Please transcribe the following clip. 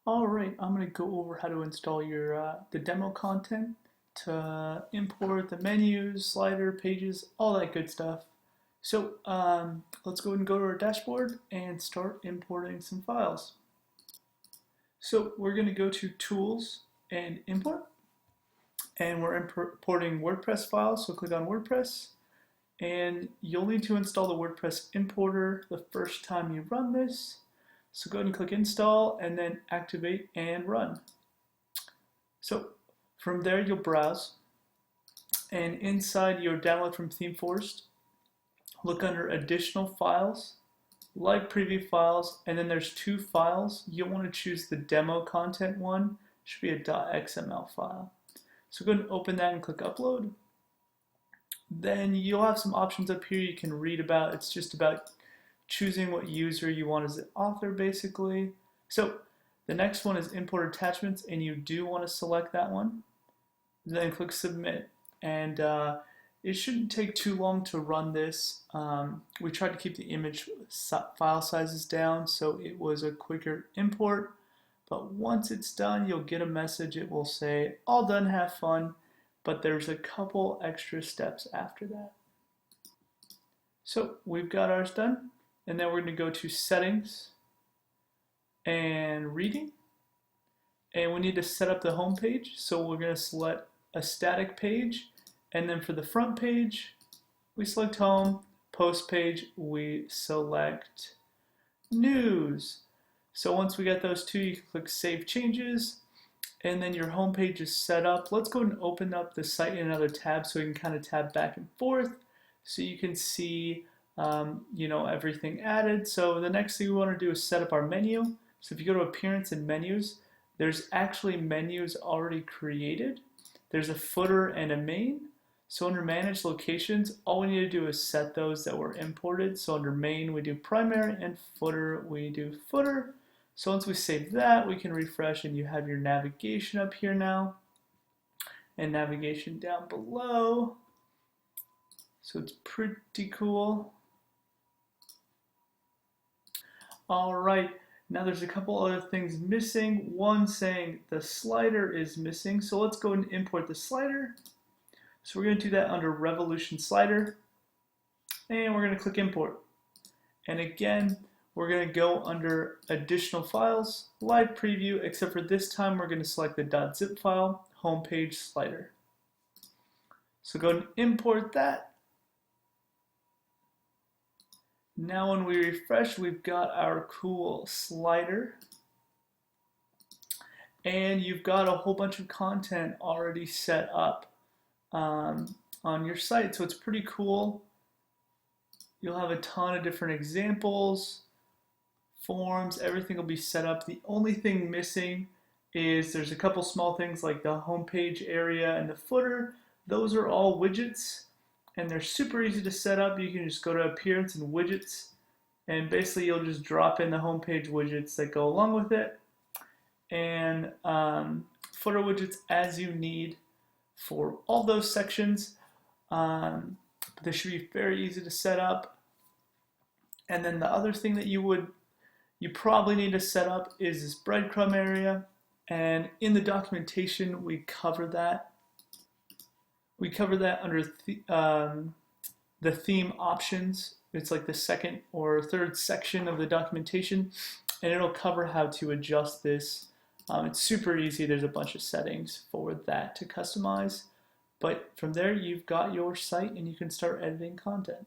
All right, I'm going to go over how to install your the demo content to import the menus, slider, pages, all that good stuff. So let's go ahead and go to our dashboard and start importing some files. So we're going to go to Tools and Import, and we're importing WordPress files. So click on WordPress, and you'll need to install the WordPress importer the first time you run this. So go ahead and click install and then activate and run. So from there you'll browse, and inside your download from ThemeForest, look under additional files, like preview files, and then there's two files. You'll want to choose the demo content one. It should be a .xml file. So go ahead and open that and click upload. Then you'll have some options up here you can read about. It's just about choosing what user you want as the author, basically. So the next one is import attachments, and you do want to select that one. Then click submit, and it shouldn't take too long to run this. We tried to keep the image file sizes down, so it was a quicker import. But once it's done, you'll get a message. It will say, all done, have fun, but there's a couple extra steps after that. So we've got ours done. And then we're going to go to settings and reading. And we need to set up the home page. So we're going to select a static page. And then for the front page, we select home. Post page, we select news. So once we get those two, you can click save changes. And then your home page is set up. Let's go and open up the site in another tab so we can kind of tab back and forth. So you can see everything added. So the next thing we want to do is set up our menu. So if you go to Appearance and Menus, there's actually menus already created. There's a footer and a main. So under Manage Locations, all we need to do is set those that were imported. So under Main, we do Primary, and Footer, we do Footer. So once we save that, we can refresh, and you have your navigation up here now, and navigation down below. So it's pretty cool. All right, now there's a couple other things missing. One saying the slider is missing, so let's go and import the slider. So we're going to do that under Revolution Slider, and we're going to click Import. And again, we're going to go under Additional Files, Live Preview, except for this time we're going to select the .zip file, Homepage Slider. So go and import that. Now when we refresh, we've got our cool slider, and you've got a whole bunch of content already set up on your site, so it's pretty cool. You'll have a ton of different examples, forms, everything will be set up. The only thing missing is there's a couple small things like the homepage area and the footer. Those are all widgets, and they're super easy to set up. You can just go to Appearance and Widgets, and basically you'll just drop in the homepage widgets that go along with it, and footer widgets as you need for all those sections. But they should be very easy to set up. And then the other thing that you probably need to set up is this breadcrumb area, and in the documentation we cover that. We cover that under the theme options. It's like the second or third section of the documentation, and it'll cover how to adjust this. It's super easy. There's a bunch of settings for that to customize. But from there, you've got your site and you can start editing content.